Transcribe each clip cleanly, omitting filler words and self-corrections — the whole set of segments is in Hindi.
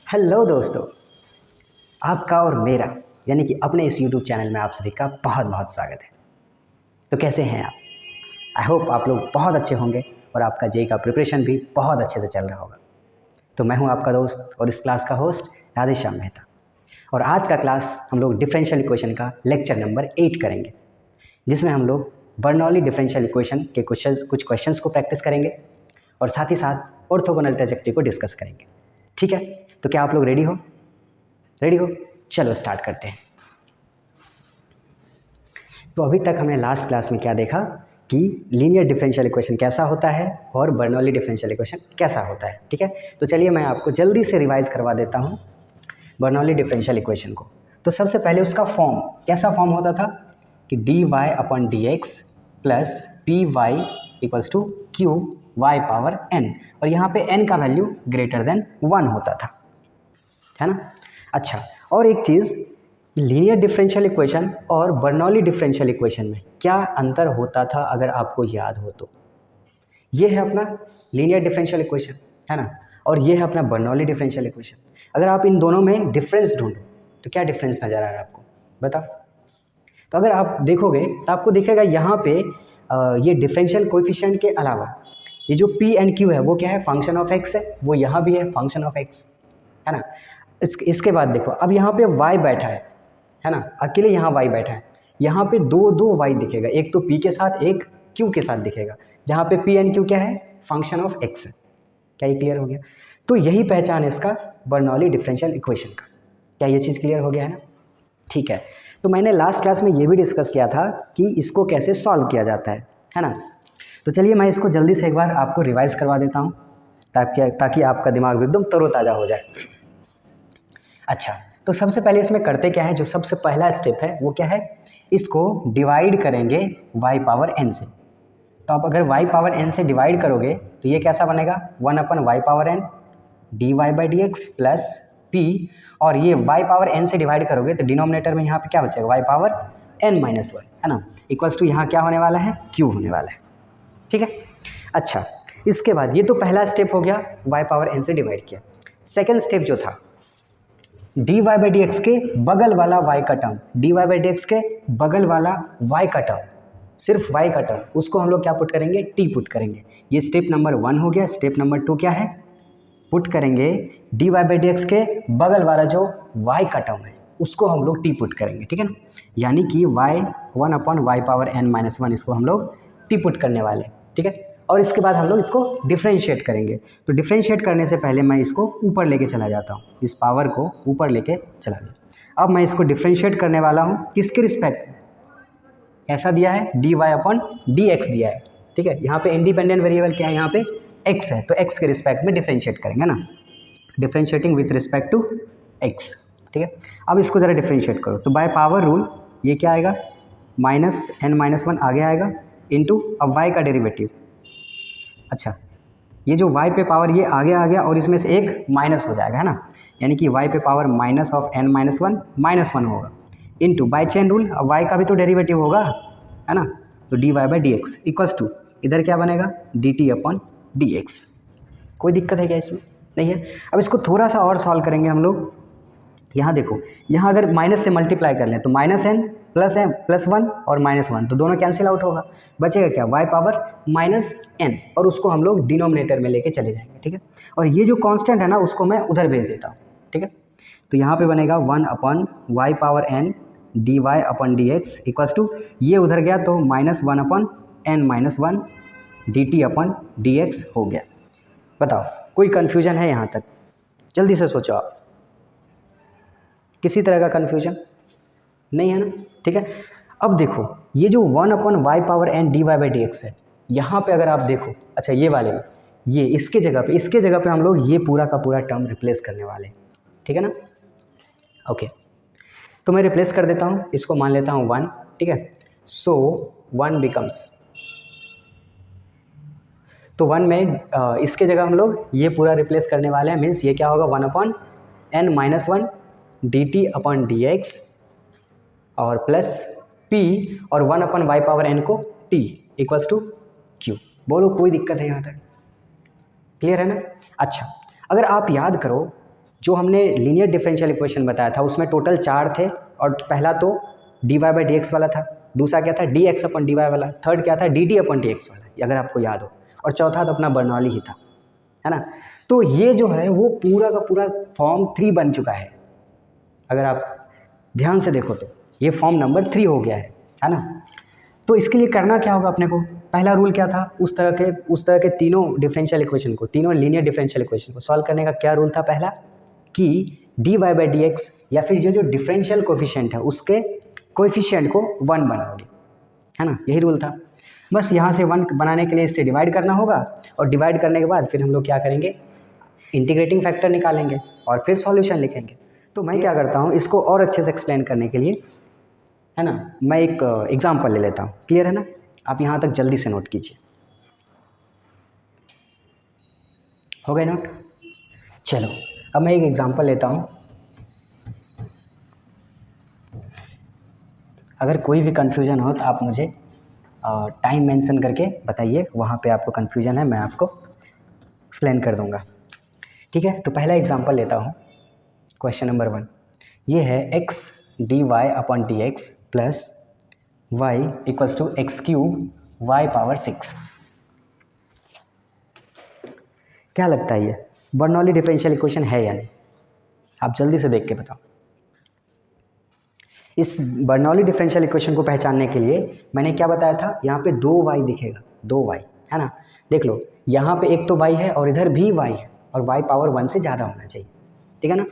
हेलो दोस्तों, आपका और मेरा यानी कि अपने इस यूट्यूब चैनल में आप सभी का बहुत बहुत स्वागत है। तो कैसे हैं आप? आई होप आप लोग बहुत अच्छे होंगे और आपका जेई का प्रिपरेशन भी बहुत अच्छे से चल रहा होगा। तो मैं हूं आपका दोस्त और इस क्लास का होस्ट राधेश्याम मेहता। और आज का क्लास हम लोग डिफरेंशियल इक्वेशन का लेक्चर नंबर 8 करेंगे, जिसमें हम लोग बर्नौली डिफरेंशियल इक्वेशन के कुछ क्वेश्चंस को प्रैक्टिस करेंगे और साथ ही साथ ऑर्थोगोनल ट्रांजेक्टरी को डिस्कस करेंगे। ठीक है, तो क्या आप लोग रेडी हो? चलो स्टार्ट करते हैं। तो अभी तक हमने लास्ट क्लास में क्या देखा कि लीनियर डिफरेंशियल इक्वेशन कैसा होता है और बर्नौली डिफरेंशियल इक्वेशन कैसा होता है। ठीक है, तो चलिए मैं आपको जल्दी से रिवाइज करवा देता हूँ बर्नौली डिफरेंशियल इक्वेशन को। तो सबसे पहले उसका फॉर्म कैसा फॉर्म होता था कि d y upon D x plus p y equals to q y power n, और यहाँ पे एन का वैल्यू ग्रेटर देन 1 होता था, है ना। अच्छा, और एक चीज़, लीनियर डिफरेंशियल इक्वेशन और बर्नौली डिफरेंशियल इक्वेशन में क्या अंतर होता था अगर आपको याद हो तो? ये है अपना लीनियर डिफरेंशियल इक्वेशन, है ना, और ये है अपना बर्नौली डिफरेंशियल इक्वेशन। अगर आप इन दोनों में डिफरेंस ढूंढो तो क्या डिफरेंस नज़र आ रहा है आपको? बताओ। तो अगर आप देखोगे तो आपको दिखेगा यहाँ पे ये डिफरेंशियल कोएफिशिएंट के अलावा ये जो पी एंड क्यू है वो क्या है? फंक्शन ऑफ एक्स है। वो यहाँ भी है फंक्शन ऑफ एक्स, है ना। इसके बाद देखो, अब यहाँ पे y बैठा है ना, अकेले यहाँ y बैठा है। यहाँ पे दो y दिखेगा, एक तो p के साथ, एक q के साथ दिखेगा, जहाँ पे p एंड q क्या है? फंक्शन ऑफ x है। क्या ये क्लियर हो गया? तो यही पहचान है इसका बर्नौली डिफरेंशियल इक्वेशन का। क्या ये चीज़ क्लियर हो गया है ना? ठीक है, तो मैंने लास्ट क्लास में ये भी डिस्कस किया था कि इसको कैसे सॉल्व किया जाता है ना। तो चलिए मैं इसको जल्दी से एक बार आपको रिवाइज करवा देता हूँ ताकि आपका दिमाग एकदम तरोताज़ा हो जाए। अच्छा, तो सबसे पहले इसमें करते क्या है, जो सबसे पहला स्टेप है वो क्या है? इसको डिवाइड करेंगे y पावर n से। तो आप अगर y पावर n से डिवाइड करोगे तो ये कैसा बनेगा? 1 upon y power n d y by d x plus p, और ये y पावर n से डिवाइड करोगे तो डिनोमिनेटर में यहाँ पे क्या बचेगा? y पावर n माइनस 1, है ना, इक्वल्स टू यहाँ क्या होने वाला है? q होने वाला है। ठीक है, अच्छा, इसके बाद ये तो पहला स्टेप हो गया, y पावर n से डिवाइड किया। सेकेंड स्टेप जो था, d y by d x के बगल वाला y का term, d y by d x के बगल वाला y का टर्म, सिर्फ y का टर्म, उसको हम लोग क्या पुट करेंगे? t पुट करेंगे। ये स्टेप नंबर 1 हो गया। स्टेप नंबर 2 क्या है? पुट करेंगे d y by d x के बगल वाला जो y का टर्म है उसको हम लोग t पुट करेंगे। ठीक है ना, यानी कि y 1 upon y power n minus 1, इसको हम लोग t पुट करने वाले। ठीक है, और इसके बाद हम लोग इसको डिफ्रेंशिएट करेंगे। तो डिफ्रेंशिएट करने से पहले मैं इसको ऊपर लेके चला जाता हूँ, इस पावर को ऊपर लेके चला गया। अब मैं इसको डिफ्रेंशिएट करने वाला हूँ किसके रिस्पेक्ट? ऐसा दिया है d y upon D x दिया है। ठीक है, यहाँ पे इंडिपेंडेंट वेरिएबल क्या है? यहाँ पे x है, तो x के रिस्पेक्ट में डिफ्रेंशिएट करेंगे ना, differentiating with respect to x। ठीक है, अब इसको ज़रा डिफ्रेंशिएट करो तो बाय पावर रूल ये क्या आएगा? माइनस n माइनस 1 आगे आएगा इंटू अब y का डेरिवेटिव। अच्छा, ये जो y पे पावर ये आगे आ गया और इसमें से एक माइनस हो जाएगा, है ना, यानी कि y पे power minus of n minus 1 minus 1 होगा इंटू बाई चेन रूल, अब y का भी तो डेरिवेटिव होगा, है ना, तो D y by d x equals to इधर क्या बनेगा? D t upon D x. कोई दिक्कत है क्या इसमें? नहीं है। अब इसको थोड़ा सा और सॉल्व करेंगे हम लोग। यहाँ देखो, यहाँ अगर माइनस से मल्टीप्लाई कर लें तो माइनस n प्लस 1 और माइनस 1, तो दोनों कैंसिल आउट होगा, बचेगा क्या? y पावर माइनस n, और उसको हम लोग डिनोमिनेटर में लेके चले जाएंगे। ठीक है, और ये जो कांस्टेंट है ना उसको मैं उधर भेज देता हूँ। ठीक है, तो यहाँ पे बनेगा 1 upon y power n d y upon D x equals to, ये उधर गया तो minus 1 upon n minus 1 d t upon D x हो गया। बताओ, कोई कन्फ्यूजन है यहाँ तक? जल्दी से सोचो आप, किसी तरह का कन्फ्यूजन नहीं है ना? ठीक है, अब देखो ये जो 1 upon y power n d y by d x है, यहाँ पे अगर आप देखो, अच्छा ये वाले में ये इसके जगह पे हम लोग ये पूरा का पूरा टर्म रिप्लेस करने वाले हैं। ठीक है ना, ओके, तो मैं रिप्लेस कर देता हूँ, इसको मान लेता हूँ 1। ठीक है, सो 1 बिकम्स, तो 1 में इसके जगह हम लोग ये पूरा रिप्लेस करने वाले हैं, मीन्स ये क्या होगा? 1 upon n minus 1 d t upon D x और प्लस p, और 1 अपन वाई पावर n को t इक्वल्स टू q। बोलो, कोई दिक्कत है यहाँ तक? क्लियर है ना? अच्छा, अगर आप याद करो जो हमने लीनियर डिफरेंशियल इक्वेशन बताया था उसमें टोटल 4 थे, और पहला तो dy बाई डी एक्स वाला था, दूसरा क्या था dx अपन dy वाला, थर्ड क्या था dt अपन dx वाला, अगर आपको याद हो, और चौथा तो अपना बर्नौली ही था, है ना। तो ये जो है वो पूरा का पूरा फॉर्म 3 बन चुका है। अगर आप ध्यान से देखो तो ये फॉर्म नंबर 3 हो गया है ना। तो इसके लिए करना क्या होगा अपने को, पहला रूल क्या था, उस तरह के तीनों डिफरेंशियल इक्वेशन को, तीनों लीनियर डिफरेंशियल इक्वेशन को सॉल्व करने का क्या रूल था, पहला कि dy बाई डी एक्स या फिर ये जो डिफरेंशियल कोफिशिएंट है उसके कोफिशिएंट को 1 बनाओगे, है ना, यही रूल था। बस यहाँ से 1 बनाने के लिए इससे डिवाइड करना होगा, और डिवाइड करने के बाद फिर हम लोग क्या करेंगे, इंटीग्रेटिंग फैक्टर निकालेंगे और फिर सॉल्यूशन लिखेंगे। तो मैं क्या करता हूँ, इसको और अच्छे से एक्सप्लेन करने के लिए, है ना, मैं एक एग्जांपल ले लेता हूँ। क्लियर है ना, आप यहाँ तक जल्दी से नोट कीजिए। हो गए नोट? चलो अब मैं एक एग्जांपल लेता हूँ। अगर कोई भी कन्फ्यूजन हो तो आप मुझे टाइम मेंशन करके बताइए, वहाँ पे आपको कन्फ्यूजन है मैं आपको एक्सप्लेन कर दूँगा। ठीक है, तो पहला एग्जांपल लेता हूँ, क्वेश्चन नंबर 1। ये है x dy upon D x plus y equals to x cube y power 6। क्या लगता है ये बर्नौली डिफरेंशियल इक्वेशन है या नहीं? आप जल्दी से देख के बताओ। इस बर्नौली डिफरेंशियल इक्वेशन को पहचानने के लिए मैंने क्या बताया था, यहाँ पे 2y दिखेगा, 2y, है ना। देख लो यहाँ पे एक तो y है और इधर भी y है, और y पावर 1 से ज़्यादा होना चाहिए, ठीक है ना।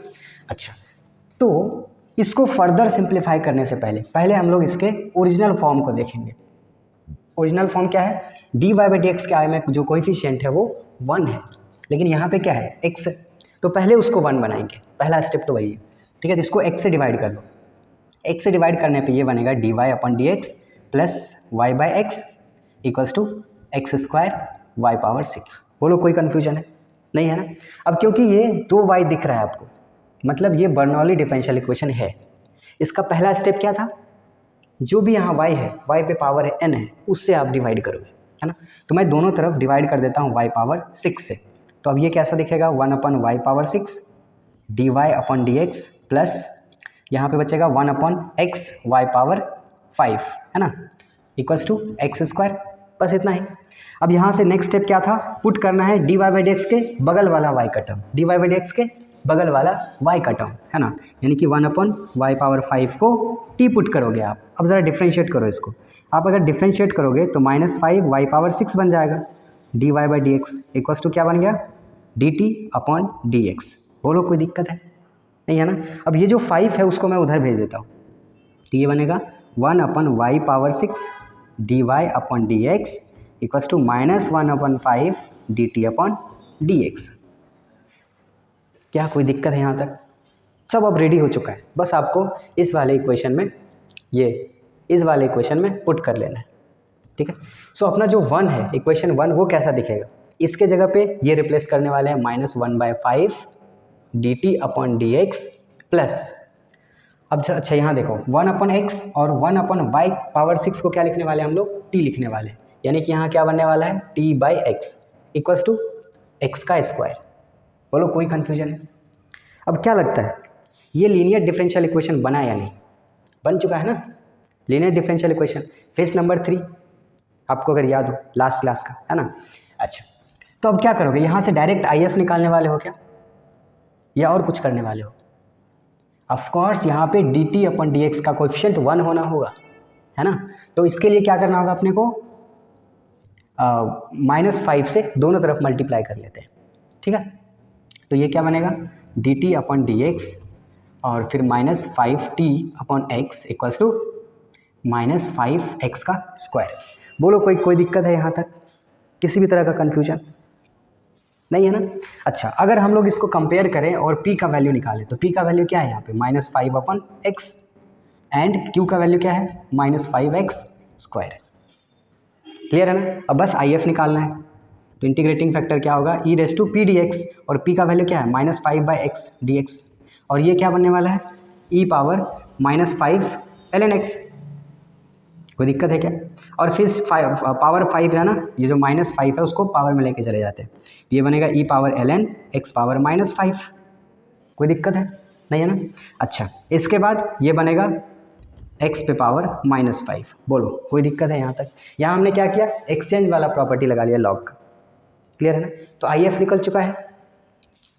अच्छा, तो इसको फर्दर सिंप्लीफाई करने से पहले हम लोग इसके ओरिजिनल फॉर्म को देखेंगे। ओरिजिनल फॉर्म क्या है, dy बाई डी एक्स के आई में जो कोएफिशिएंट है वो 1 है, लेकिन यहाँ पे क्या है x, तो पहले उसको 1 बनाएंगे, पहला स्टेप तो वही है, ठीक है। तो इसको x से डिवाइड कर लो, x से डिवाइड करने पे ये बनेगा dy upon D x plus y by x equals to x square y power 6। बोलो कोई कन्फ्यूजन है? नहीं है ना। अब क्योंकि ये 2y दिख रहा है आपको, मतलब ये बर्नौली डिफरेंशियल इक्वेशन है। इसका पहला स्टेप क्या था, जो भी यहाँ y है, y पे पावर है n है, उससे आप डिवाइड करोगे, है ना। तो मैं दोनों तरफ डिवाइड कर देता हूँ y पावर 6 से, तो अब ये कैसा दिखेगा, 1 upon Y power 6 dy upon D x plus यहाँ पे बचेगा 1 अपन एक्स वाई पावर 5, है ना, इक्वल्स टू एक्स स्क्वायर। बस इतना ही। अब यहाँ से नेक्स्ट स्टेप क्या था, पुट करना है dy बाई डी एक्स के बगल वाला y का term, dy by d x के बगल वाला y का टर्म, है ना, यानी कि 1 अपन वाई पावर 5 को t पुट करोगे आप। अब ज़रा डिफ्रेंशिएट करो इसको, आप अगर डिफ्रेंशिएट करोगे तो -5 वाई पावर 6 बन जाएगा, dy by d x equals to क्या बन गया, dt अपॉन डी एक्स। बोलो कोई दिक्कत है? नहीं है ना। अब ये जो 5 है उसको मैं उधर भेज देता हूँ, तो ये बनेगा 1 upon Y power 6 dy upon D x equals to -1 upon 5 dt upon D X. क्या कोई दिक्कत है यहाँ तक? सब अब रेडी हो चुका है, बस आपको इस वाले इक्वेशन में, इस वाले इक्वेशन में पुट कर लेना है, ठीक है। सो अपना जो 1 है, इक्वेशन 1, वो कैसा दिखेगा, इसके जगह पे ये रिप्लेस करने वाले हैं -1/5 dt upon D x plus, अब अच्छा यहाँ देखो 1 अपन एक्स और 1 अपन वाई पावर 6 को क्या लिखने वाले हैं हम लोग, t लिखने वाले हैं, यानी कि यहाँ क्या बनने वाला है, t by x equals to x का स्क्वायर। बोलो कोई कन्फ्यूजन है? अब क्या लगता है ये लीनियर डिफरेंशियल इक्वेशन बना या नहीं? बन चुका है ना, linear differential equation, face number 3, आपको अगर याद हो लास्ट क्लास का, है ना। अच्छा, तो अब क्या करोगे, यहाँ से डायरेक्ट IF निकालने वाले हो क्या, या और कुछ करने वाले हो? ऑफ कोर्स यहाँ पे dt अपन डी एक्स का कोएफिशिएंट 1 होना होगा, है ना। तो इसके लिए क्या करना होगा अपने को, -5 से दोनों तरफ मल्टीप्लाई कर लेते हैं, ठीक है। तो ये क्या बनेगा, dt अपन डी एक्स और फिर -5t upon x equals to -5x का स्क्वायर। बोलो कोई दिक्कत है यहाँ तक, किसी भी तरह का कन्फ्यूजन नहीं है ना। अच्छा, अगर हम लोग इसको कंपेयर करें और p का वैल्यू निकालें, तो p का वैल्यू क्या है यहाँ पे, -5 अपन x, एंड q का वैल्यू क्या है, -5x स्क्वायर। क्लियर है ना। अब बस IF निकालना है, तो इंटीग्रेटिंग फैक्टर क्या होगा, e raise to p dx, और p का वैल्यू क्या है, -5/x dx, और ये क्या बनने वाला है, e पावर -5 ln x। कोई दिक्कत है क्या? और फिर पावर 5 है ना, ये जो -5 है उसको पावर में लेके चले जाते हैं, ये बनेगा e power ln x power -5। कोई दिक्कत है नहीं है ना। अच्छा, इसके बाद ये बनेगा x पे पावर -5। बोलो कोई दिक्कत है यहाँ तक। यहाँ हमने क्या किया, एक्सचेंज वाला प्रॉपर्टी लगा लिया लॉग का। क्लियर है ना। तो IF निकल चुका है,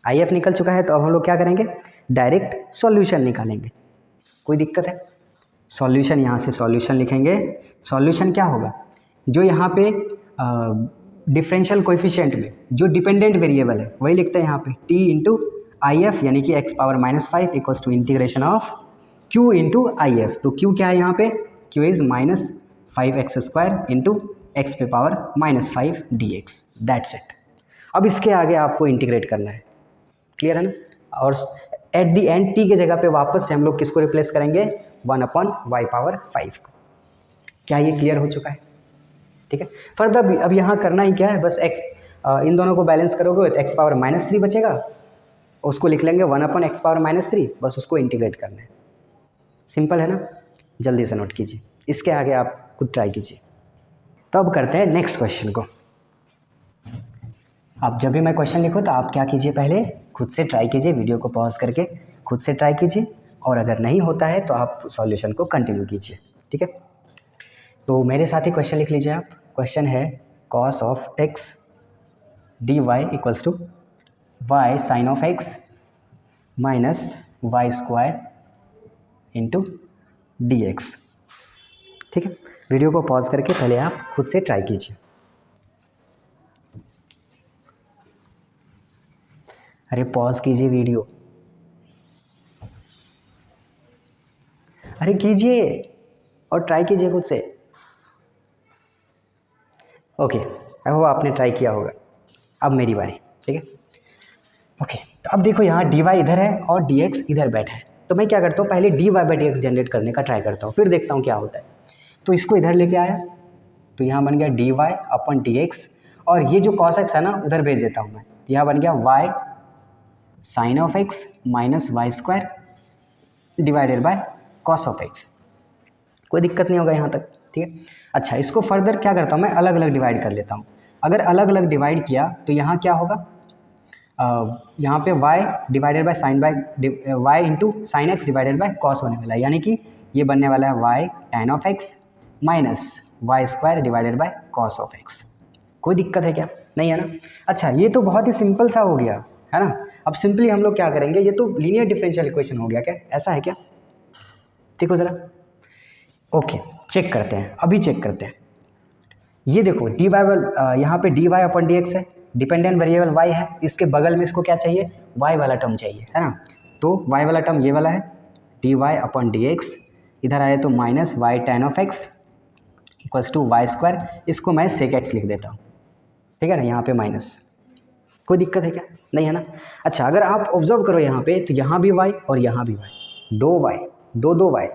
IF निकल चुका है। तो अब हम लोग क्या करेंगे, डायरेक्ट सॉल्यूशन निकालेंगे। कोई दिक्कत है, सॉल्यूशन यहाँ से सॉल्यूशन लिखेंगे। सॉल्यूशन क्या होगा, जो यहाँ पे डिफरेंशियल कोएफिशिएंट में जो डिपेंडेंट वेरिएबल है वही लिखते हैं यहाँ पे t इंटू IF, यानी कि x power -5 equals to integration of q into IF। तो q क्या है यहाँ पे, q is -5x² into x पे पावर -5 dx। That's it. अब इसके आगे आपको इंटीग्रेट करना है। क्लियर है ना। और एट दी एंड t के जगह पे वापस से हम लोग किसको रिप्लेस करेंगे, 1/y⁵ को। क्या ये क्लियर हो चुका है। ठीक है। फर्दर अब यहाँ करना ही क्या है, बस x इन दोनों को बैलेंस करोगे तो x पावर -3 बचेगा, उसको लिख लेंगे 1/x पावर -3, बस उसको इंटीग्रेट करना है। सिंपल है ना। जल्दी से नोट कीजिए, इसके आगे आप खुद ट्राई कीजिए। तो अब करते हैं नेक्स्ट क्वेश्चन को। आप जब भी मैं क्वेश्चन लिखूँ तो आप क्या कीजिए, पहले खुद से ट्राई कीजिए, वीडियो को पॉज करके खुद से ट्राई कीजिए, और अगर नहीं होता है तो आप सॉल्यूशन को कंटिन्यू कीजिए। ठीक है। तो मेरे साथ ही क्वेश्चन लिख लीजिए आप। क्वेश्चन है cos of x dy equals to y sine of x minus y² into dx। ठीक है। वीडियो को पॉज करके पहले आप खुद से ट्राई कीजिए। अरे पॉज कीजिए वीडियो, अरे कीजिए और ट्राई कीजिए खुद से। ओके, आई होप आपने ट्राई किया होगा। अब मेरी बारी। ठीक है। ओके, तो अब देखो यहाँ dy इधर है और dx इधर बैठा है। तो मैं क्या करता हूँ, पहले dy/dx जनरेट करने का ट्राई करता हूँ, फिर देखता हूँ क्या होता है। तो इसको इधर लेके आया तो यहाँ बन गया dy/dx, और ये जो cos x है ना उधर भेज देता हूँ मैं। यहाँ बन गया y sine of x minus y² divided by cos of x। कोई दिक्कत नहीं होगा यहाँ तक। ठीक है। अच्छा, इसको फर्दर क्या करता हूँ मैं, अलग अलग डिवाइड कर लेता हूँ। अगर अलग अलग डिवाइड किया तो यहाँ क्या होगा, यहाँ पे y divided by sine y into sine x divided by cos होने वाला है, यानी कि ये बनने वाला है y tan of x minus y² divided by cos of x। कोई दिक्कत है क्या, नहीं है ना। अच्छा, ये तो बहुत ही सिंपल सा हो गया है ना। अब सिंपली हम लोग क्या करेंगे, ये तो लीनियर डिफरेंशियल इक्वेशन हो गया क्या, ऐसा है क्या। देखो ज़रा, ओके चेक करते हैं, अभी चेक करते हैं। ये देखो dy यहाँ पे dy/dx है, डिपेंडेंट वेरिएबल y है, इसके बगल में इसको क्या चाहिए, y वाला टर्म चाहिए, है ना। तो y वाला टर्म ये वाला है dy/dx, इधर आए तो minus y tan of x equals to y²। इसको मैं sec x लिख देता हूँ। ठीक है ना, यहाँ पे माइनस। कोई दिक्कत है क्या, नहीं है ना। अच्छा, अगर आप ऑब्जर्व करो यहाँ पे, तो यहाँ भी y और यहाँ भी y, दो y,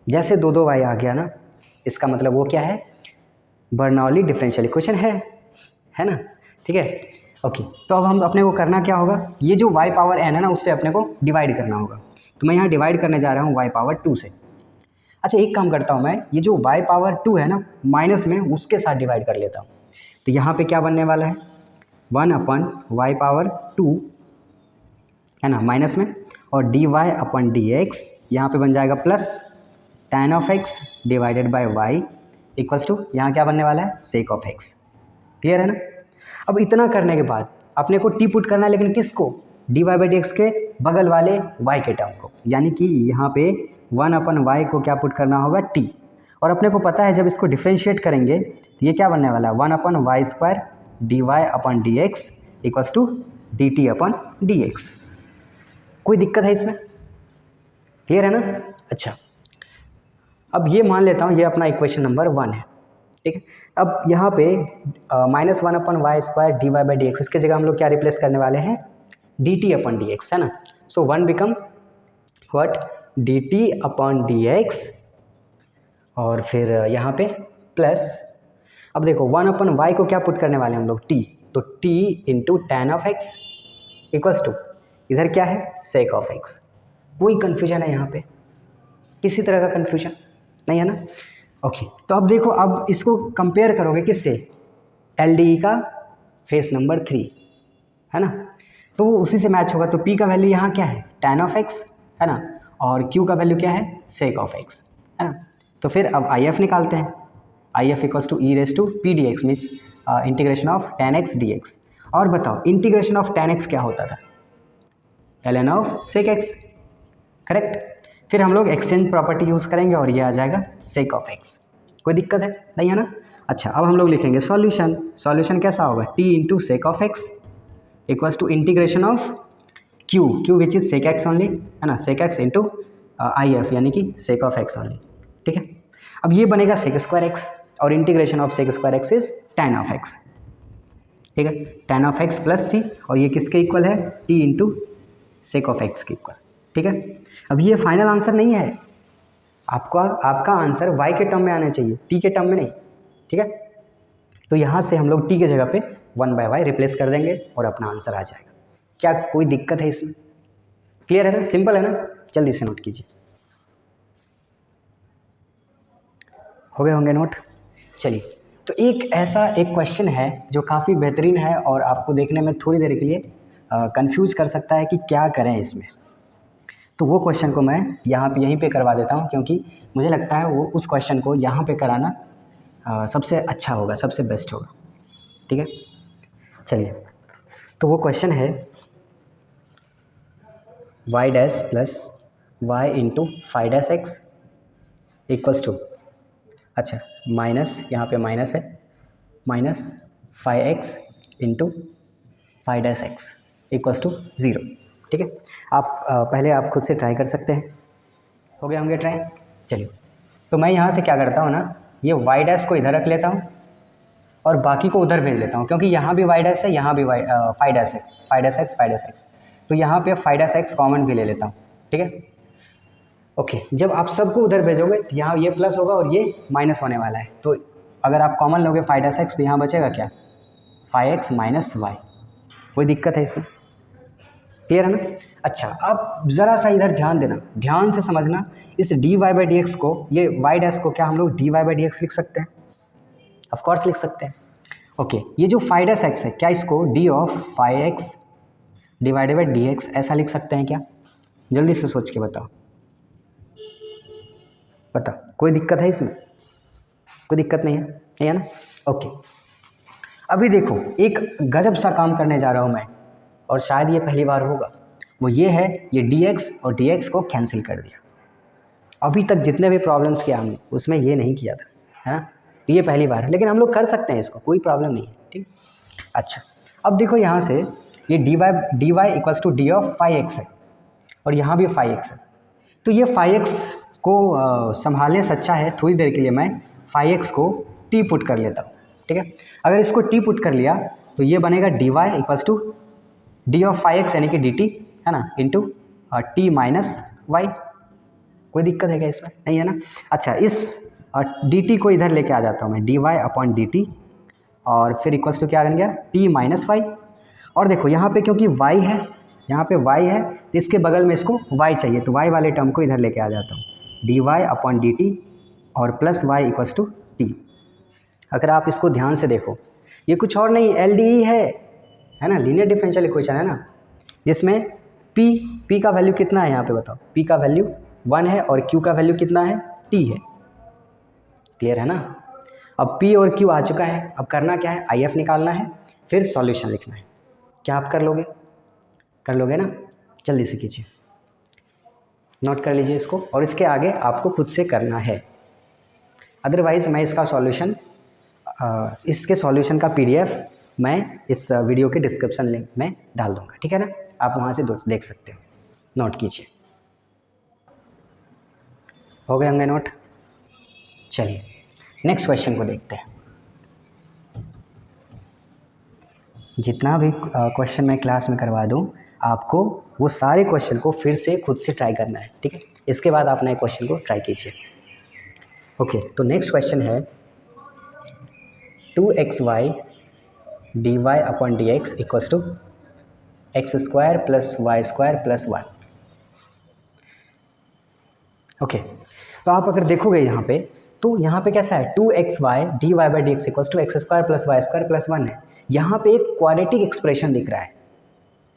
जैसे दो y आ गया ना, इसका मतलब वो क्या है, बर्नौली डिफरेंशियल इक्वेशन है ना। ठीक है। ओके, तो अब हम अपने को करना क्या होगा, ये जो y पावर n है ना उससे अपने को डिवाइड करना होगा। तो मैं यहाँ डिवाइड करने जा रहा हूँ y पावर 2 से। अच्छा, एक काम करता हूँ मैं, ये जो y पावर 2 है ना माइनस में उसके साथ डिवाइड कर लेता हूँ। तो यहाँ पे क्या बनने वाला है, 1/y पावर 2 है ना माइनस में, और dy/dx यहाँ पे बन जाएगा plus tan of x divided by y equals to यहाँ क्या बनने वाला है, सेक ऑफ x। क्लियर है ना। अब इतना करने के बाद अपने को t पुट करना है, लेकिन किसको, dy/dx के बगल वाले y के टर्म को, यानी कि यहाँ पे 1/y को क्या पुट करना होगा, t। और अपने को पता है जब इसको डिफ्रेंशिएट करेंगे तो ये क्या बनने वाला है, 1/y² dy/dx equals to dt/dx। कोई दिक्कत है इसमें, क्लियर है ना। अच्छा, अब ये मान लेता हूँ ये अपना इक्वेशन नंबर 1 है। ठीक है। अब यहाँ पे -1/y² dy/dx, इसके जगह हम लोग क्या रिप्लेस करने वाले हैं, dt/dx, है ना। सो 1 बिकम व्हाट, dt/dx, और फिर यहाँ पे प्लस, अब देखो 1/y को क्या पुट करने वाले हैं हम लोग, t, तो t into tan of x equals to इधर क्या है, सेक ऑफ x। कोई कन्फ्यूजन है यहाँ पे, किसी तरह का कन्फ्यूजन नहीं है ना। ओके, तो अब देखो, अब इसको कंपेयर करोगे किससे, LDE का फेस नंबर 3 है ना, तो वो उसी से मैच होगा। तो p का वैल्यू यहाँ क्या है, tan ऑफ x, है ना, और q का वैल्यू क्या है, sec ऑफ x, है ना। तो फिर अब IF निकालते हैं, IF equals to e raise to p d x means integration of tan x dx। और बताओ इंटीग्रेशन ऑफ tan x क्या होता था, ln of sec x, correct. फिर हम लोग एक्सचेंज प्रॉपर्टी यूज़ करेंगे और ये आ जाएगा sec ऑफ x। कोई दिक्कत है नहीं, है ना। अच्छा, अब हम लोग लिखेंगे सॉल्यूशन। सॉल्यूशन कैसा होगा, t into sec of x equals to integration of q which is sec x only, है ना, सेक एक्स इंटू IF यानी कि सेक ऑफ एक्स ओनली, ठीक है। अब ये बनेगा सेक स्क्वायर एक्स और integration of sec square x is tan of x, ठीक है, tan of x plus c, और ये किसके इक्वल है, t into sec of x के इक्वल, ठीक है। अब ये फाइनल आंसर नहीं है, आपका आंसर y के टर्म में आना चाहिए, t के टर्म में नहीं, ठीक है। तो यहाँ से हम लोग t के जगह पे 1/y रिप्लेस कर देंगे और अपना आंसर आ जाएगा। क्या कोई दिक्कत है इसमें, क्लियर है ना, सिंपल है ना, जल्दी से नोट कीजिए। हो गए होंगे नोट। चलिए, तो एक क्वेश्चन है जो काफ़ी बेहतरीन है और आपको देखने में थोड़ी देर के लिए कंफ्यूज कर सकता है कि क्या करें इसमें। तो वो क्वेश्चन को मैं यहीं पे करवा देता हूँ, क्योंकि मुझे लगता है वो उस क्वेश्चन को यहाँ पे कराना सबसे अच्छा होगा, सबसे बेस्ट होगा, ठीक है। चलिए, तो वो क्वेश्चन है y dash plus y into five dash x equals to, अच्छा माइनस, यहाँ पे माइनस है, minus 5x into five dash x equals to 0, ठीक है। आप पहले आप खुद से ट्राई कर सकते हैं, हो गए होंगे ट्राई। चलिए, तो मैं यहाँ से क्या करता हूँ ना, ये y डैश को इधर रख लेता हूँ और बाकी को उधर भेज लेता हूँ, क्योंकि यहाँ भी y डैश है, यहाँ भी फाइव डैश एक्स, तो यहाँ पे फाइव डैश एक्स कॉमन भी ले लेता हूँ, ठीक है। ओके, जब आप सबको उधर भेजोगे तो यहाँ ये प्लस होगा और ये माइनस होने वाला है, तो अगर आप कॉमन लोगे फाइव डैश एक्स तो यहाँ बचेगा क्या, 5x माइनस वाई। कोई दिक्कत है इसमें, क्लियर है ना। अच्छा, अब ज़रा सा इधर ध्यान देना, ध्यान से समझना, इस dy/dx को, ये y डैश को क्या हम लोग dy/dx लिख सकते हैं, ऑफ कोर्स लिख सकते हैं। ओके, ये जो 5x है, क्या इसको d of 5x divided by dx ऐसा लिख सकते हैं क्या, जल्दी से सोच के बताओ, कोई दिक्कत है इसमें, कोई दिक्कत नहीं है ना। ओके, अभी देखो एक गजब सा काम करने जा रहा हूँ मैं, और शायद ये पहली बार होगा, वो ये है, ये dx और dx को कैंसिल कर दिया। अभी तक जितने भी प्रॉब्लम्स किया हमने उसमें ये नहीं किया था, है ना, तो ये पहली बार है, लेकिन हम लोग कर सकते हैं इसको, कोई प्रॉब्लम नहीं है, ठीक। अच्छा, अब देखो यहाँ से ये dy equals to d of 5x है और यहाँ भी 5x है, तो ये 5x को संभालने से अच्छा है थोड़ी देर के लिए मैं 5x को t पुट कर लेता हूँ, ठीक है। अगर इसको t पुट कर लिया तो ये बनेगा dy equals to d of 5x यानी कि dt, है ना, इंटू t माइनस वाई। कोई दिक्कत है क्या इसमें, नहीं है ना। अच्छा, इस dt को इधर लेके आ जाता हूँ मैं, dy अपॉन dt, और फिर इक्वल्स टू क्या बन गया, t माइनस वाई। और देखो यहाँ पे क्योंकि y है, यहाँ पे y है, तो इसके बगल में इसको y चाहिए, तो y वाले टर्म को इधर लेके आ जाता हूँ, dy अपॉन dt और plus y equals to t। अगर आप इसको ध्यान से देखो, ये कुछ और नहीं LDE है ना, लीनियर डिफरेंशियल इक्वेशन है ना, जिसमें p का वैल्यू कितना है यहाँ पे बताओ, p का वैल्यू 1 है और q का वैल्यू कितना है, t है, क्लियर है ना। अब p और q आ चुका है, अब करना क्या है, IF निकालना है, फिर सॉल्यूशन लिखना है। क्या आप कर लोगे ना, जल्दी से कीजिए, नोट कर लीजिए इसको, और इसके आगे आपको खुद से करना है, अदरवाइज़ मैं इसका सॉल्यूशन, इसके सॉल्यूशन का PDF मैं इस वीडियो के डिस्क्रिप्शन लिंक में डाल दूंगा, ठीक है ना, आप वहाँ से देख सकते हो, नोट कीजिए। हो गए होंगे नोट। चलिए नेक्स्ट क्वेश्चन को देखते हैं। जितना भी क्वेश्चन मैं क्लास में करवा दूँ, आपको वो सारे क्वेश्चन को फिर से खुद से ट्राई करना है, ठीक है। इसके बाद आप नए क्वेश्चन को ट्राई कीजिए। ओके, तो नेक्स्ट क्वेश्चन है 2xy dy upon D x equals to x square plus y square plus 1। Okay, तो आप अगर देखोगे यहाँ पे, तो यहाँ पे कैसा है, 2xy dy by d x equals to x square plus y square plus 1 है। यहाँ पे एक क्वाड्रेटिक एक्सप्रेशन दिख रहा है,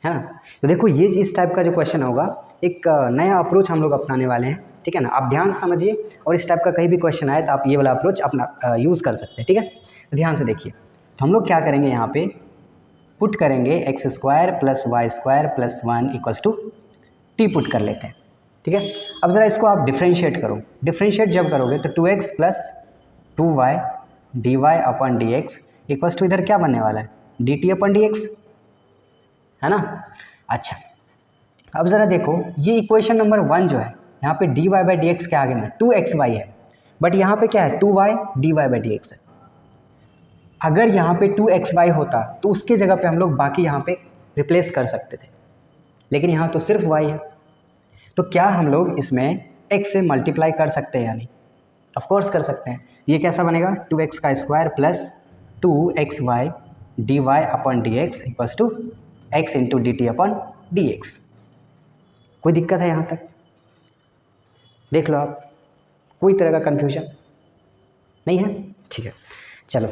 है ना। तो देखो ये इस टाइप का जो क्वेश्चन होगा, एक नया अप्रोच हम लोग अपनाने वाले हैं, ठीक है ना। आप ध्यान से समझिए, और इस टाइप का कहीं भी क्वेश्चन आए तो आप ये वाला अप्रोच अपना यूज़ कर सकते हैं, ठीक है। तो ध्यान से देखिए, तो हम लोग क्या करेंगे, यहाँ पे पुट करेंगे x square plus y square plus 1 equals to t put कर लेते हैं, ठीक है। अब ज़रा इसको आप डिफ्रेंशिएट करो, डिफ्रेंशिएट जब करोगे तो 2x plus 2y d Y upon D x equals to इधर क्या बनने वाला है, d t upon D x, है ना। अच्छा, अब ज़रा देखो ये इक्वेशन नंबर 1 जो है, यहाँ पे d y by d x के आगे में 2xy है, बट यहाँ पे क्या है 2y d y by d x है। अगर यहाँ पे 2xy होता तो उसके जगह पे हम लोग बाकी यहाँ पे रिप्लेस कर सकते थे, लेकिन यहाँ तो सिर्फ y है। तो क्या हम लोग इसमें x से मल्टीप्लाई कर सकते हैं या नहीं? ऑफ कोर्स कर सकते हैं। ये कैसा बनेगा, 2x का square plus 2xy d Y upon D x equals to x into d t upon D x. कोई दिक्कत है यहाँ तक? देख लो आप, कोई तरह का कन्फ्यूजन नहीं है? ठीक है, चलो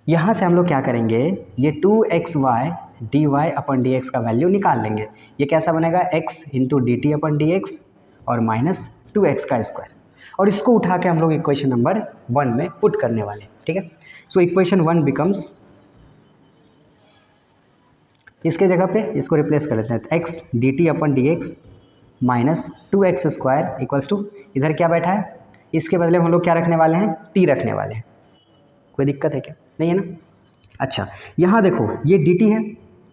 यहाँ से हम लोग क्या करेंगे, ये 2xy d Y upon D x का वैल्यू निकाल लेंगे। ये कैसा बनेगा, x into d t upon D x और माइनस 2x का स्क्वायर, और इसको उठा के हम लोग इक्वेशन नंबर 1 में पुट करने वाले, ठीक है। सो इक्वेशन 1 बिकम्स, इसके जगह पे इसको रिप्लेस कर लेते हैं, तो x d t upon D x minus 2x square equals to, इधर क्या बैठा है, इसके बदले में हम लोग क्या रखने वाले हैं, t रखने वाले हैं। कोई दिक्कत है क्या? नहीं है ना। अच्छा, यहाँ देखो ये dt है,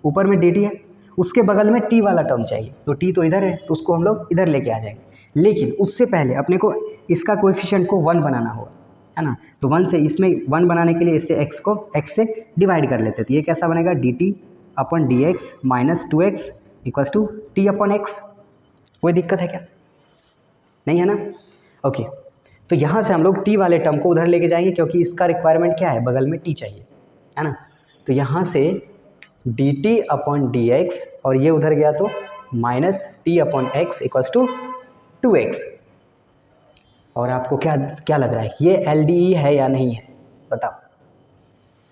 ऊपर में dt है, उसके बगल में t वाला टर्म चाहिए, तो t तो इधर है, तो उसको हम लोग इधर लेके आ जाएंगे। लेकिन उससे पहले अपने को इसका कोएफिशिएंट को 1 बनाना होगा, है ना। तो 1 से, इसमें 1 बनाने के लिए इससे x को x से डिवाइड कर लेते हैं। तो ये कैसा बनेगा, dt upon D x minus 2x equals to t upon x. कोई दिक्कत है क्या? नहीं है ना। ओके, तो यहाँ से हम लोग t वाले टर्म को उधर लेके जाएंगे, क्योंकि इसका रिक्वायरमेंट क्या है, बगल में t चाहिए, है ना। तो यहाँ से dt अपन डी एक्स, और ये उधर गया तो minus t upon x equals to 2x। और आपको क्या क्या लग रहा है, ये LDE है या नहीं है, बताओ।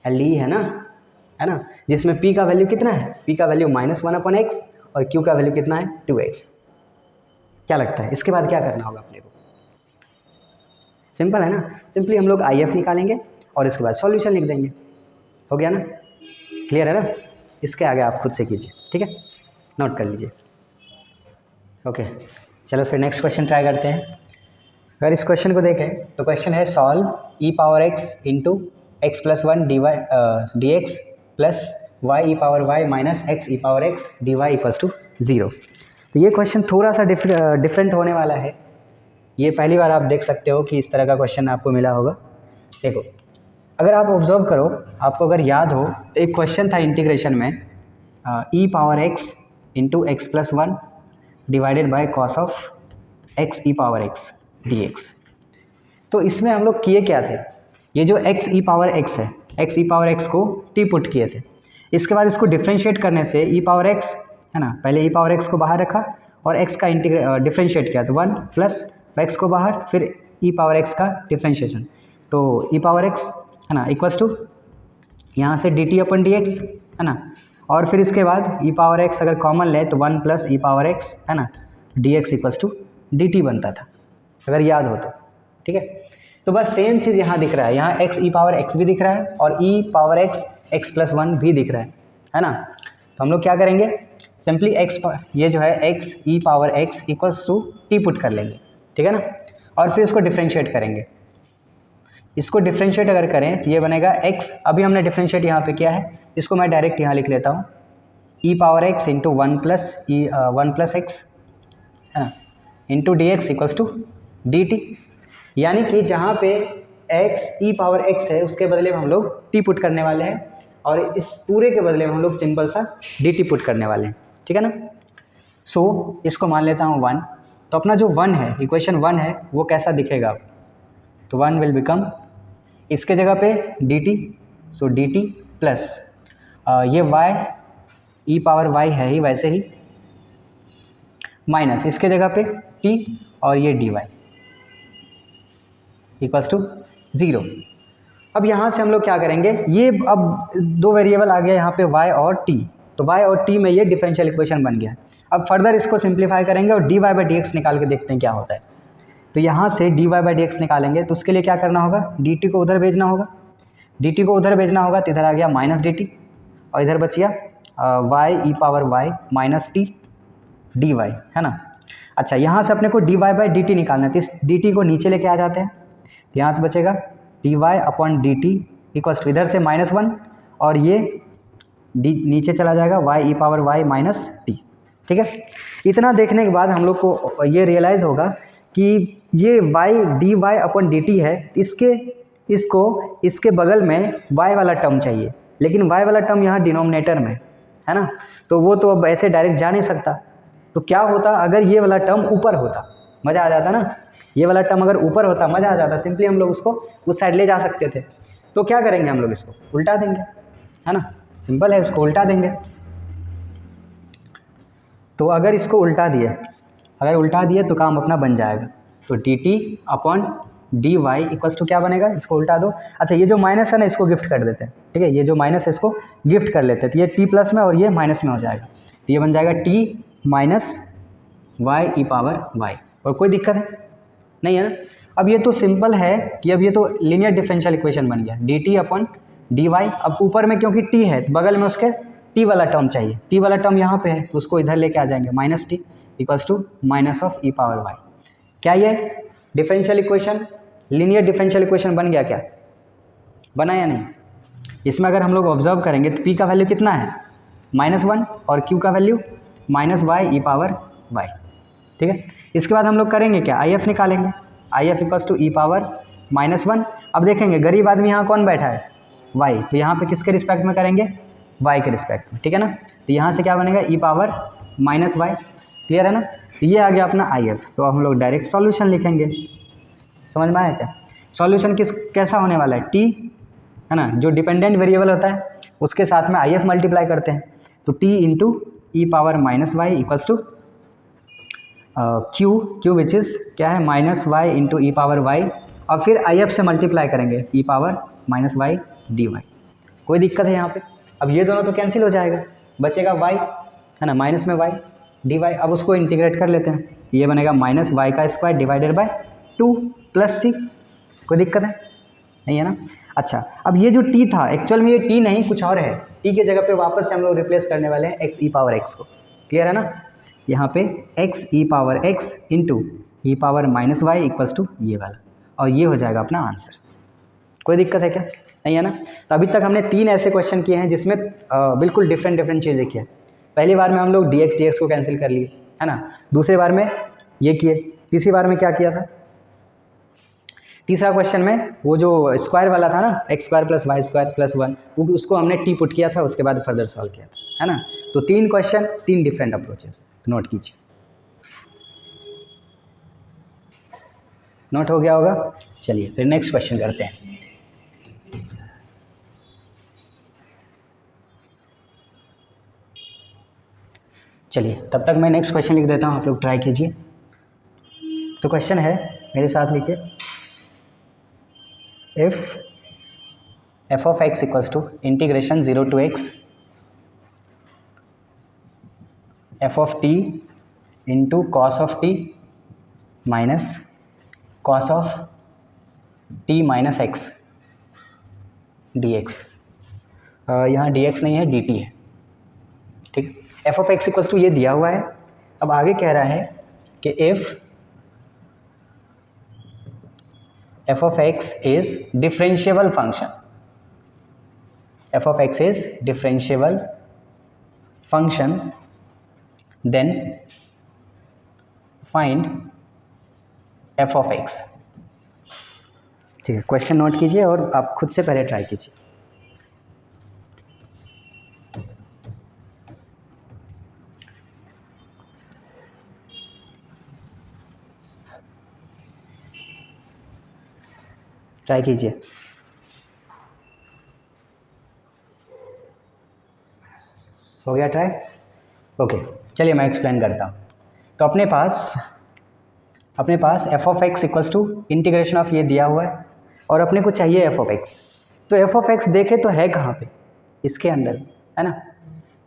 LDE है ना, जिसमें p का वैल्यू कितना है, p का वैल्यू माइनस 1 अपन एक्स और q का वैल्यू कितना है, 2x। क्या लगता है इसके बाद क्या करना होगा अपने को? सिंपल है ना, सिंपली हम लोग IF निकालेंगे और इसके बाद सॉल्यूशन लिख देंगे, हो गया ना। क्लियर है ना। इसके आगे आप खुद से कीजिए, ठीक है, नोट कर लीजिए। ओके, चलो फिर नेक्स्ट क्वेश्चन ट्राई करते हैं। अगर इस क्वेश्चन को देखें तो क्वेश्चन है solve e power x into x plus 1 d x plus y e power y minus x e power x d y equals to 0। तो ये क्वेश्चन थोड़ा सा डिफरेंट होने वाला है। ये पहली बार आप देख सकते हो कि इस तरह का क्वेश्चन आपको मिला होगा। देखो, अगर आप ऑब्जर्व करो, आपको अगर याद हो, एक क्वेश्चन था इंटीग्रेशन में e power x into x plus 1 divided by cos of x e power x d x. तो इसमें हम लोग किए क्या थे, ये जो x ई पावर x है, x ई पावर x को t पुट किए थे। इसके बाद इसको डिफ्रेंशिएट करने से e पावर x, है ना, पहले e पावर x को बाहर रखा और x का डिफ्रेंशिएट किया, तो 1 प्लस x को बाहर, फिर e पावर x का डिफ्रेंशिएशन, तो e पावर x, है ना, इक्वल्स टू यहाँ से dt अपन डी एक्स, है ना, और फिर इसके बाद e पावर x अगर कॉमन ले तो 1 प्लस e पावर x, है ना, dx इक्वल्स टू dt बनता था, अगर याद हो तो, ठीक है। तो बस सेम चीज़ यहाँ दिख रहा है, यहाँ x ई पावर x भी दिख रहा है और e power x x plus 1 भी दिख रहा है ना। तो हम लोग क्या करेंगे, सिंपली ये जो है x e power x equals to t put कर लेंगे, ठीक है ना, और फिर इसको डिफ्रेंशिएट करेंगे। इसको डिफ्रेंशिएट अगर करें तो ये बनेगा x, अभी हमने डिफ्रेंशिएट यहाँ पे किया है, इसको मैं डायरेक्ट यहाँ लिख लेता हूँ, e power x into 1 plus x, है ना, into d x equals to d t. यानी कि जहाँ पे x ई पावर x है उसके बदले में हम लोग t पुट करने वाले हैं, और इस पूरे के बदले में हम लोग सिंपल सा dt पुट करने वाले हैं, ठीक है ना। सो इसको मान लेता हूँ 1। तो अपना जो 1 है, इक्वेशन 1 है, वो कैसा दिखेगा, तो 1 विल बिकम, इसके जगह पे dt, सो dt प्लस ये y ई पावर y है ही वैसे ही, माइनस इसके जगह पे t और ये dy इक्वल्स टू 0। अब यहाँ से हम लोग क्या करेंगे, ये अब दो वेरिएबल आ गया यहाँ पे y और t, तो y और t में ये डिफरेंशियल इक्वेशन बन गया। अब फर्दर इसको सिंप्लीफाई करेंगे और dy बाई डी एक्स निकाल के देखते हैं क्या होता है। तो यहाँ से dy बाई डी एक्स निकालेंगे तो उसके लिए क्या करना होगा, dt को उधर भेजना होगा, dt को उधर भेजना होगा तो इधर आ गया माइनस dt और इधर बच गया y e power y minus t dy, है ना। अच्छा, यहाँ से अपने को dy बाई dt निकालना है तो इस dt को नीचे लेके आ जाते हैं, तो यहाँ से बचेगा dy upon dt equals to इधर से -1 और ये नीचे चला जाएगा y e power y minus t। ठीक है, इतना देखने के बाद हम लोग को ये रियलाइज़ होगा कि ये y dy अपॉन dt है, इसके बगल में y वाला टर्म चाहिए, लेकिन y वाला टर्म यहाँ डिनोमिनेटर में है ना, तो वो तो अब ऐसे डायरेक्ट जा नहीं सकता। तो क्या होता अगर ये वाला टर्म ऊपर होता, मज़ा आ जाता ना, ये वाला टर्म अगर ऊपर होता मज़ा आ जाता, सिंपली हम लोग उसको उस साइड ले जा सकते थे। तो क्या करेंगे हम लोग, इसको उल्टा देंगे, है ना, सिंपल है, इसको उल्टा देंगे। तो अगर इसको उल्टा दिए तो काम अपना बन जाएगा। तो dt upon dy equals to क्या बनेगा, इसको उल्टा दो। अच्छा, ये जो माइनस है ना इसको गिफ्ट कर देते हैं, ठीक है, ये जो माइनस है इसको गिफ्ट कर लेते हैं, तो ये t प्लस में और ये माइनस में हो जाएगा, तो ये बन जाएगा t minus y e power y। और कोई दिक्कत है नहीं, है ना। अब ये तो सिंपल है कि अब ये तो लीनियर डिफरेंशियल इक्वेशन बन गया, dt अपॉन dy। अब ऊपर में क्योंकि t है तो बगल में उसके t वाला टर्म चाहिए, t वाला टर्म यहाँ पे है तो उसको इधर लेके आ जाएंगे, minus t equals to minus of e power y। क्या ये differential equation, linear differential equation बन गया, क्या बना या नहीं। इसमें अगर हम लोग ऑब्जर्व करेंगे तो p का वैल्यू कितना है -1 और q का value minus y e power y। ठीक है, इसके बाद हम लोग करेंगे क्या, if निकालेंगे, if equals to e power -1। अब देखेंगे गरीब आदमी यहाँ कौन बैठा है, y, तो यहाँ पे किसके रिस्पेक्ट में करेंगे, y के रिस्पेक्ट में, ठीक है ना। तो यहाँ से क्या बनेगा e पावर -y, क्लियर है ना। तो ये आ गया अपना if। तो हम लोग डायरेक्ट सॉल्यूशन लिखेंगे, समझ में आया क्या। सॉल्यूशन कैसा होने वाला है, t, है ना, जो डिपेंडेंट वेरिएबल होता है उसके साथ में if मल्टीप्लाई करते हैं, तो t into e power -y equals to q which is क्या है -y into e power y, और फिर if से मल्टीप्लाई करेंगे e पावर -y dy। कोई दिक्कत है यहाँ पे। अब ये दोनों तो कैंसिल हो जाएगा, बचेगा y, है ना, माइनस में y dy। अब उसको इंटीग्रेट कर लेते हैं, ये बनेगा -y का square divided by 2 plus c। कोई दिक्कत है नहीं, है ना। अच्छा, अब ये जो t था एक्चुअल में ये t नहीं कुछ और है, t के जगह पे वापस से हम लोग रिप्लेस करने वाले हैं x e पावर x को, क्लियर है ना। यहाँ पे x e power x into e power -y equals to ये वाला, और ये हो जाएगा अपना आंसर। कोई दिक्कत है क्या, नहीं है ना। तो अभी तक हमने 3 ऐसे क्वेश्चन किए हैं जिसमें बिल्कुल डिफरेंट चीज़ें किया। पहली बार में हम लोग dx को कैंसिल कर लिए, है ना, दूसरे बार में ये किए, तीसरी बार में क्या किया था, तीसरा क्वेश्चन में वो जो स्क्वायर वाला था ना, x square plus y square plus 1, उसको हमने t पुट किया था, उसके बाद फर्दर सॉल्व किया था, है ना। तो 3 क्वेश्चन 3 डिफरेंट अप्रोचेस, नोट कीजिए। नोट हो गया होगा। चलिए फिर नेक्स्ट क्वेश्चन करते हैं। चलिए तब तक मैं नेक्स्ट क्वेश्चन लिख देता हूँ, आप लोग ट्राई कीजिए। तो क्वेश्चन है, मेरे साथ लिखिए, if f of x equals to integration 0 to x f of t into cos of t minus cos of t minus x dx। यहाँ dx नहीं है dt है, ठीक। f of x equals to ये दिया हुआ है। अब आगे कह रहा है कि if f of x is differentiable function, f of x is differentiable function, then find f of x। ठीक है, क्वेश्चन नोट कीजिए और आप खुद से पहले ट्राई कीजिए। ट्राई कीजिए। हो गया ट्राई, ओके। चलिए मैं एक्सप्लेन करता हूँ। तो अपने पास f of x equals to integration of ये दिया हुआ है और अपने को चाहिए f ऑफ x। तो f ऑफ x देखे तो है कहाँ पे, इसके अंदर, है ना।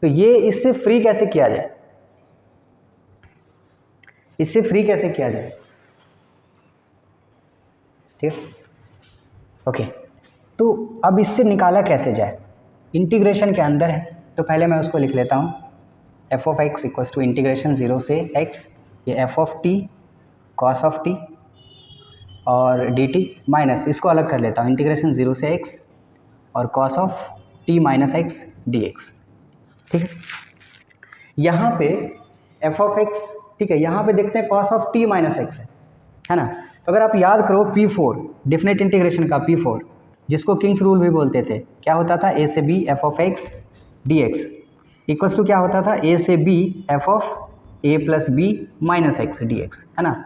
तो ये इससे फ्री कैसे किया जाए, इससे फ्री कैसे किया जाए, ठीक है। ओके, तो अब इससे निकाला कैसे जाए, इंटीग्रेशन के अंदर है, तो पहले मैं उसको लिख लेता हूँ f of x equals to integration 0 से x, ये f of t cos of t और डी टी माइनस, इसको अलग कर लेता हूँ, इंटीग्रेशन 0 से x और cos of T minus x d x, ठीक है। यहाँ पे एफ ऑफ एक्स, ठीक है, यहाँ पे देखते हैं cos of T minus x है ना। तो अगर आप याद करो P4 डेफिनेट इंटीग्रेशन का P4, जिसको किंग्स रूल भी बोलते थे, क्या होता था, a से b f of x d x equals to क्या होता था, a से b f of a plus b minus x d x, है ना।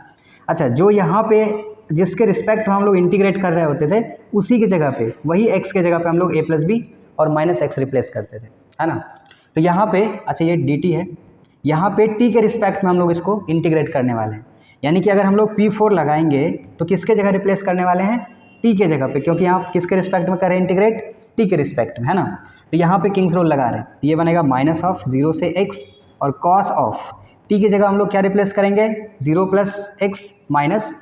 अच्छा, जो यहाँ पे जिसके रिस्पेक्ट में हम लोग इंटीग्रेट कर रहे होते थे, उसी की जगह पे, वही x के जगह पे हम लोग a प्लस बी और माइनस एक्स रिप्लेस करते थे, है ना। तो यहाँ पे अच्छा ये dt है, यहाँ पे t के रिस्पेक्ट में हम लोग इसको इंटीग्रेट करने वाले हैं, यानी कि अगर हम लोग P4 लगाएंगे तो किसके जगह रिप्लेस करने वाले हैं, t के जगह पे, क्योंकि यहाँ किसके रिस्पेक्ट में करें इंटीग्रेट, t के रिस्पेक्ट में, है ना। तो यहाँ पे किंग्स रूल लगा रहे हैं, तो ये बनेगा माइनस ऑफ 0 से x और कॉस ऑफ t की जगह हम लोग क्या रिप्लेस करेंगे, 0 प्लस एक्स माइनस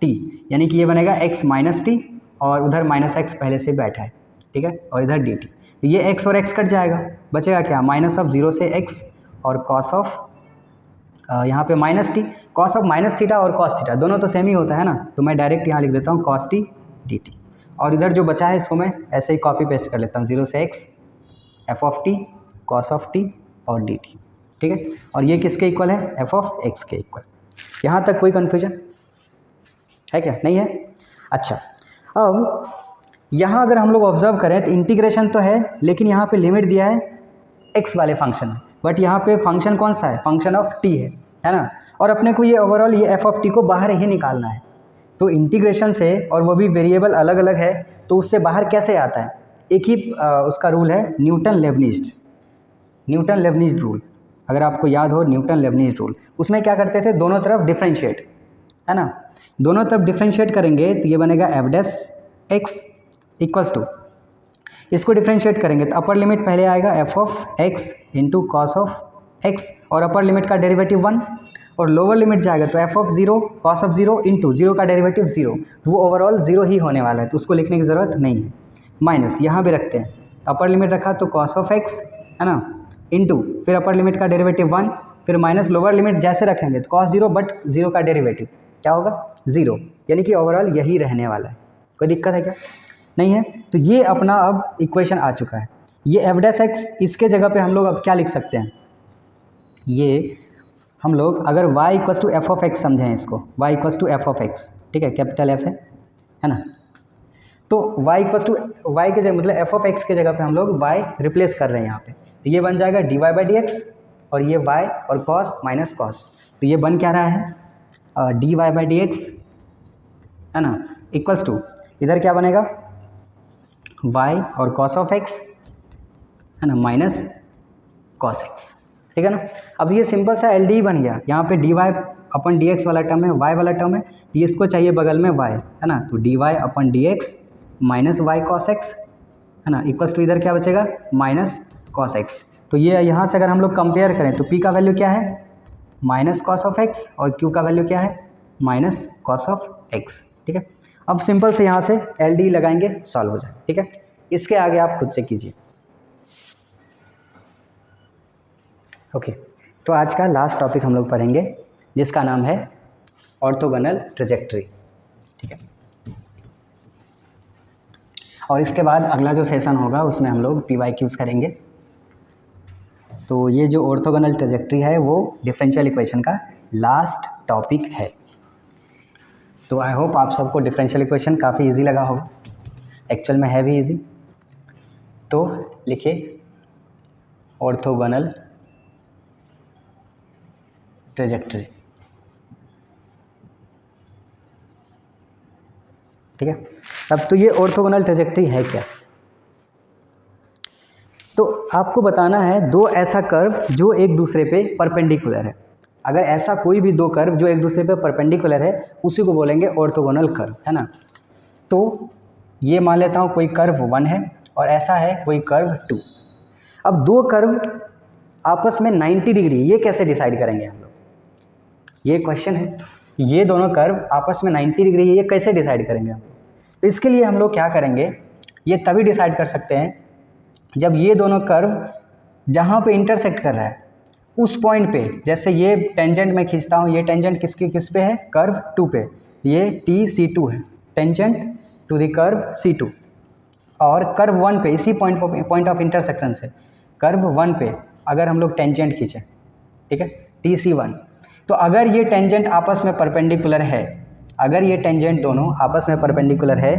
टी, यानी कि ये बनेगा x माइनस टी और उधर माइनस एक्स पहले से बैठा है, ठीक है, और इधर dt, तो ये x और x कट जाएगा, बचेगा क्या, माइनस ऑफ 0 से x और कॉस ऑफ यहाँ पे minus T, cos of minus theta और कॉस थीटा दोनों तो सेम ही होता है ना, तो मैं डायरेक्ट यहाँ लिख देता हूँ कॉस टी डी टी, और इधर जो बचा है इसको मैं ऐसे ही कॉपी पेस्ट कर लेता हूँ, 0 से x F of t cos of t और डी टी, ठीक है। और ये किसके इक्वल है, एफ ऑफ एक्स के इक्वल। यहाँ तक कोई कन्फ्यूजन है क्या, नहीं है। अच्छा, अब यहाँ अगर हम लोग ऑब्जर्व करें तो इंटीग्रेशन तो है, लेकिन यहाँ पे लिमिट दिया है x वाले फंक्शन में, बट यहाँ पे फंक्शन कौन सा है, फंक्शन ऑफ t है ना, और अपने को ये ओवरऑल ये एफ ऑफ टी को बाहर ही निकालना है। तो इंटीग्रेशन से, और वो भी वेरिएबल अलग अलग है, तो उससे बाहर कैसे आता है, एक ही उसका रूल है न्यूटन लेबनिज रूल, अगर आपको याद हो न्यूटन लेबनिज रूल, उसमें क्या करते थे, दोनों तरफ डिफ्रेंशिएट, है ना, दोनों तरफ डिफ्रेंशिएट करेंगे तो ये बनेगा f dash x equals to, इसको डिफ्रेंशिएट करेंगे तो अपर लिमिट पहले आएगा f of x into cos of x, और अपर लिमिट का डेरिवेटिव 1, और लोअर लिमिट जाएगा तो F of 0 cos of 0 into 0 का डेरिवेटिव 0, तो वो ओवरऑल 0 ही होने वाला है, तो उसको लिखने की ज़रूरत नहीं है। माइनस यहाँ भी रखते हैं, तो अपर लिमिट रखा तो कॉस ऑफ एक्स, है ना, इंटू फिर अपर लिमिट का डेरिवेटिव 1, फिर माइनस लोअर लिमिट जैसे रखेंगे तो कॉस 0 बट 0 का डेरिवेटिव क्या होगा 0, यानी कि ओवरऑल यही रहने वाला है। कोई दिक्कत है क्या, नहीं है। तो ये अपना अब इक्वेशन आ चुका है, ये एफ डैश एक्स, इसके जगह पे हम लोग अब क्या लिख सकते हैं, ये हम लोग अगर y equals to f of x समझें इसको, y equals to f of x, ठीक है, कैपिटल F है ना, तो y इक्वल्स टू y के जगह मतलब एफ ऑफ एक्स के जगह पे हम लोग y रिप्लेस कर रहे हैं यहाँ पे, तो ये बन जाएगा dy बाई डी एक्स, और ये y और cos माइनस कॉस, तो ये बन क्या रहा है dy बाई डी एक्स, है ना, इक्वल्स टू इधर क्या बनेगा y और cos ऑफ x, है ना, माइनस cos x, ठीक है ना। अब ये सिंपल सा एल डी बन गया, यहाँ पे d Y upon D x वाला टर्म है, वाई वाला टर्म है, ये इसको चाहिए बगल में y, है ना, तो D Y upon D x minus Y cos X, है ना, इक्वल्स टू इधर क्या बचेगा माइनस कॉस एक्स। तो ये यहाँ से अगर हम लोग कंपेयर करें तो p का वैल्यू क्या है माइनस कॉस ऑफ एक्स, और q का वैल्यू क्या है माइनस कॉस ऑफ एक्स, ठीक है। अब सिंपल से यहाँ से एल डी लगाएंगे, सॉल्व हो जाए, ठीक है। इसके आगे आप खुद से कीजिए। ओके, तो आज का लास्ट टॉपिक हम लोग पढ़ेंगे जिसका नाम है ऑर्थोगोनल ट्रेजेक्टरी, ठीक है। और इसके बाद अगला जो सेशन होगा उसमें हम लोग PYQs करेंगे। तो ये जो ऑर्थोगोनल ट्रेजेक्टरी है वो डिफरेंशियल इक्वेशन का लास्ट टॉपिक है। तो आई होप आप सबको डिफरेंशियल इक्वेशन काफ़ी इजी लगा होगा, एक्चुअल में है भी इजी। तो लिखिए ऑर्थोगोनल ट्रेजेक्टरी, ठीक है। अब तो ये ऑर्थोगोनल ट्रेजेक्टरी है क्या, तो आपको बताना है दो ऐसा कर्व जो एक दूसरे पे परपेंडिकुलर है। अगर ऐसा कोई भी दो कर्व जो एक दूसरे पे परपेंडिकुलर है उसी को बोलेंगे ऑर्थोगोनल कर्व, है ना। तो ये मान लेता हूँ कोई कर्व 1 है और ऐसा है कोई कर्व 2। अब दो कर्व आपस में 90 डिग्री, ये कैसे डिसाइड करेंगे हम लोग? ये क्वेश्चन है, ये दोनों कर्व आपस में 90 डिग्री है, ये कैसे डिसाइड करेंगे हम? तो इसके लिए हम लोग क्या करेंगे, ये तभी डिसाइड कर सकते हैं जब ये दोनों कर्व जहाँ पे इंटरसेक्ट कर रहा है उस पॉइंट पे, जैसे ये टेंजेंट मैं खींचता हूँ, ये टेंजेंट किस पे है? कर्व 2 पे। ये TC2 है, tangent to the curve C2। और कर्व 1 पे, इसी पॉइंट ऑफ इंटरसेक्शन से कर्व 1 पे अगर हम लोग टेंजेंट खींचें, ठीक है, TC1, तो अगर ये टेंजेंट आपस में परपेंडिकुलर है, अगर ये टेंजेंट दोनों आपस में परपेंडिकुलर है,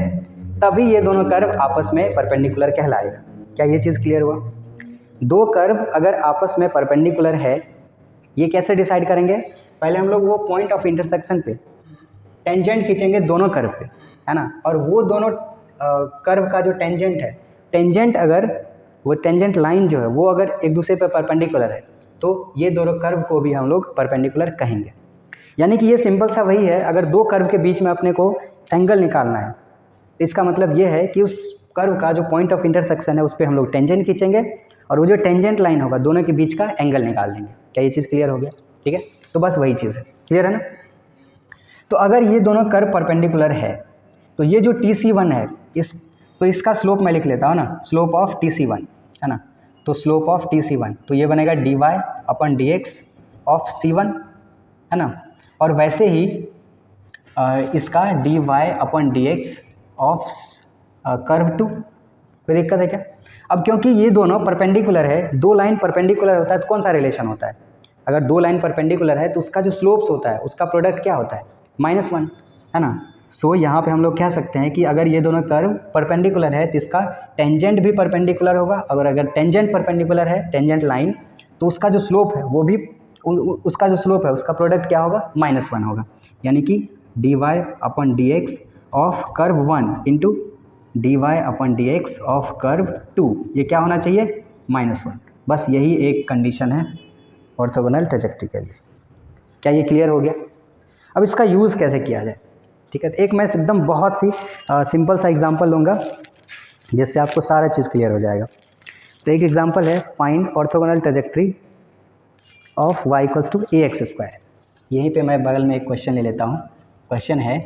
तभी ये दोनों कर्व आपस में परपेंडिकुलर कहलाएगा। क्या ये चीज़ क्लियर हुआ? दो कर्व अगर आपस में परपेंडिकुलर है, ये कैसे डिसाइड करेंगे? पहले हम लोग वो पॉइंट ऑफ इंटरसेक्शन पे टेंजेंट खींचेंगे दोनों कर्व पे, है ना, और वो दोनों कर्व का जो टेंजेंट है, टेंजेंट अगर वो टेंजेंट लाइन जो है वो अगर एक दूसरे पे परपेंडिकुलर है, तो ये दोनों कर्व को भी हम लोग परपेंडिकुलर कहेंगे। यानी कि ये सिंपल सा वही है, अगर दो कर्व के बीच में अपने को एंगल निकालना है, तो इसका मतलब ये है कि उस कर्व का जो पॉइंट ऑफ इंटरसेक्शन है उस पर हम लोग टेंजेंट खींचेंगे और वो जो टेंजेंट लाइन होगा दोनों के बीच का एंगल निकाल देंगे। क्या ये चीज़ क्लियर हो गया? ठीक है, तो बस वही चीज़ है, क्लियर है ना? तो अगर ये दोनों कर्व परपेंडिकुलर है, तो ये जो TC1 है, तो इसका स्लोप मैं लिख लेता हूँ ना, स्लोप ऑफ TC1, है ना, तो स्लोप ऑफ TC1 तो ये बनेगा dy/dx ऑफ C1, है ना, और वैसे ही इसका dy/dx ऑफ कर्व 2। कोई दिक्कत है क्या? अब क्योंकि ये दोनों परपेंडिकुलर है, दो लाइन परपेंडिकुलर होता है तो कौन सा रिलेशन होता है? अगर दो लाइन परपेंडिकुलर है तो उसका जो स्लोप्स होता है उसका प्रोडक्ट क्या होता है? -1, है ना। सो यहाँ पे हम लोग कह सकते हैं कि अगर ये दोनों कर्व परपेंडिकुलर है तो इसका टेंजेंट भी परपेंडिकुलर होगा, और अगर टेंजेंट परपेंडिकुलर है, टेंजेंट लाइन, तो उसका जो स्लोप है वो भी उसका जो स्लोप है उसका प्रोडक्ट क्या होगा? -1 होगा। यानी कि dy/dx of curve 1 into dy/dx of curve 2, ये क्या होना चाहिए? -1। बस यही एक कंडीशन है ऑर्थोगोनल ट्रेजेक्टरी के लिए। क्या ये क्लियर हो गया? अब इसका यूज़ कैसे किया जाए, ठीक है, तो एक मैं एकदम बहुत सी सिंपल सा एग्जांपल लूँगा जिससे आपको सारा चीज़ क्लियर हो जाएगा। तो एक एग्जांपल है, find orthogonal trajectory of y = ax²। यहीं पे मैं बगल में एक क्वेश्चन ले लेता हूँ। क्वेश्चन है,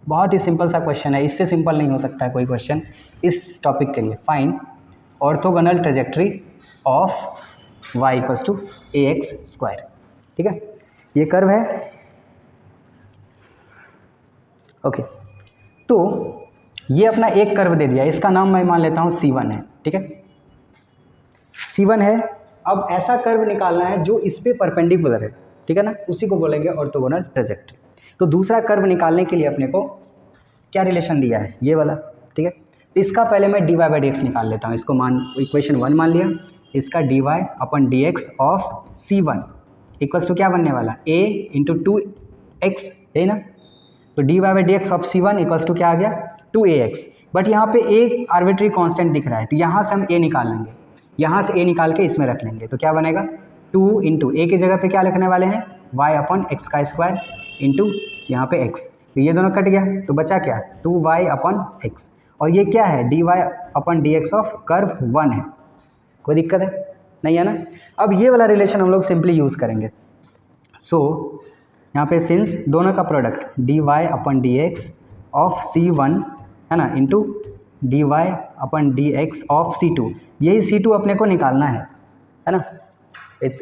बहुत ही सिंपल सा क्वेश्चन है, इससे सिंपल नहीं हो सकता है कोई क्वेश्चन इस टॉपिक के लिए। Find orthogonal trajectory of y = ax², ठीक है, ये कर्व है, ओके। तो ये अपना एक कर्व दे दिया, इसका नाम मैं मान लेता हूँ C1 है, ठीक है, C1 है। अब ऐसा कर्व निकालना है जो इस पे परपेंडिकुलर है, ठीक है ना, उसी को बोलेंगे ऑर्थोगोनल ट्रेजेक्टरी। तो दूसरा कर्व निकालने के लिए अपने को क्या रिलेशन दिया है? ये वाला, ठीक है। तो इसका पहले मैं dy/dx निकाल लेता हूँ, इसको इक्वेशन 1 मान लिया। इसका dy/dx of C1 equals to क्या बनने वाला? a × 2x, है ना। तो dy/dx of C1 equals to क्या आ गया? 2ax। बट यहाँ पे एक आर्बिट्री कांस्टेंट दिख रहा है, तो यहाँ से हम a निकाल लेंगे, यहाँ से a निकाल के इसमें रख लेंगे, तो क्या बनेगा? 2 × a की जगह पे क्या लिखने वाले हैं? y/x² इंटू यहाँ पे x, तो ये दोनों कट गया, तो बचा क्या? 2y/x, और ये क्या है? dy/dx ऑफ कर्व 1 है। कोई दिक्कत है? नहीं है ना। अब ये वाला रिलेशन हम लोग सिंपली यूज़ करेंगे। सो यहाँ पे सिंस दोनों का प्रोडक्ट dy/dx ऑफ C1, है ना, इंटू dy/dx ऑफ C2, यही C2 अपने को निकालना है ना।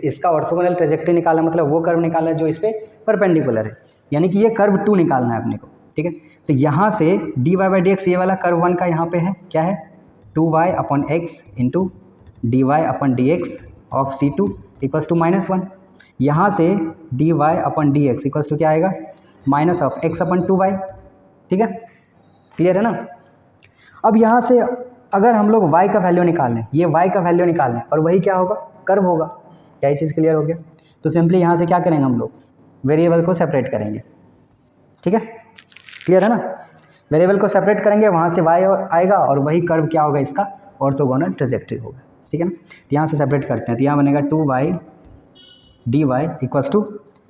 इसका ऑर्थोगोनल ट्रेजेक्टरी निकालना मतलब वो कर्व निकालना है जो इस पर परपेंडिकुलर है, यानी कि ये कर्व 2 निकालना है अपने को, ठीक है। तो यहाँ से dy/dx, ये वाला कर्व 1 का यहाँ पे है, क्या है? 2y/x into dy/dx of C2 equals to -1। यहाँ से dy/dx इक्वल्स टू क्या आएगा? -x/2y, ठीक है, क्लियर है ना। अब यहाँ से अगर हम लोग y का वैल्यू निकाल लें, ये y का वैल्यू निकाल लें, और वही क्या होगा? कर्व होगा। क्या ये चीज़ क्लियर हो गया? तो सिंपली यहाँ से क्या करेंगे हम लोग? वेरिएबल को सेपरेट करेंगे, ठीक है, क्लियर है ना। वेरिएबल को सेपरेट करेंगे, वहाँ से y आएगा और वही कर्व क्या होगा? इसका ऑर्थोगोनल ट्रेजेक्टरी होगा, ठीक है ना। तो यहाँ से सेपरेट करते हैं, तो यहाँ बनेगा 2y dy इक्वल्स टू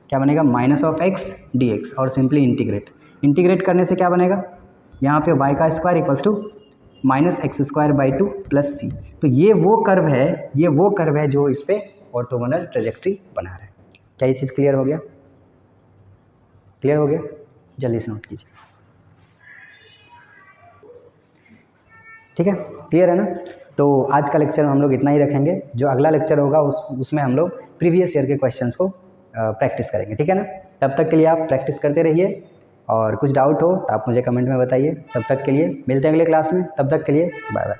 क्या बनेगा? -x dx, और सिंपली इंटीग्रेट करने से क्या बनेगा? यहाँ पे y² equals to -x² / 2 + c। तो ये वो कर्व है जो इस पे ऑर्थोगोनल ट्रेजेक्ट्री बना रहे हैं। क्या ये चीज़ क्लियर हो गया? क्लियर हो गया? जल्दी से नोट कीजिए। ठीक है, क्लियर है ना? तो आज का लेक्चर हम लोग इतना ही रखेंगे। जो अगला लेक्चर होगा उसमें हम लोग प्रीवियस ईयर के क्वेश्चंस को प्रैक्टिस करेंगे। ठीक है ना? तब तक के लिए आप प्रैक्टिस करते रहिए, और कुछ डाउट हो तो आप मुझे कमेंट में बताइए। तब तक के लिए मिलते हैं अगले क्लास में। तब तक के लिए बाय बाय।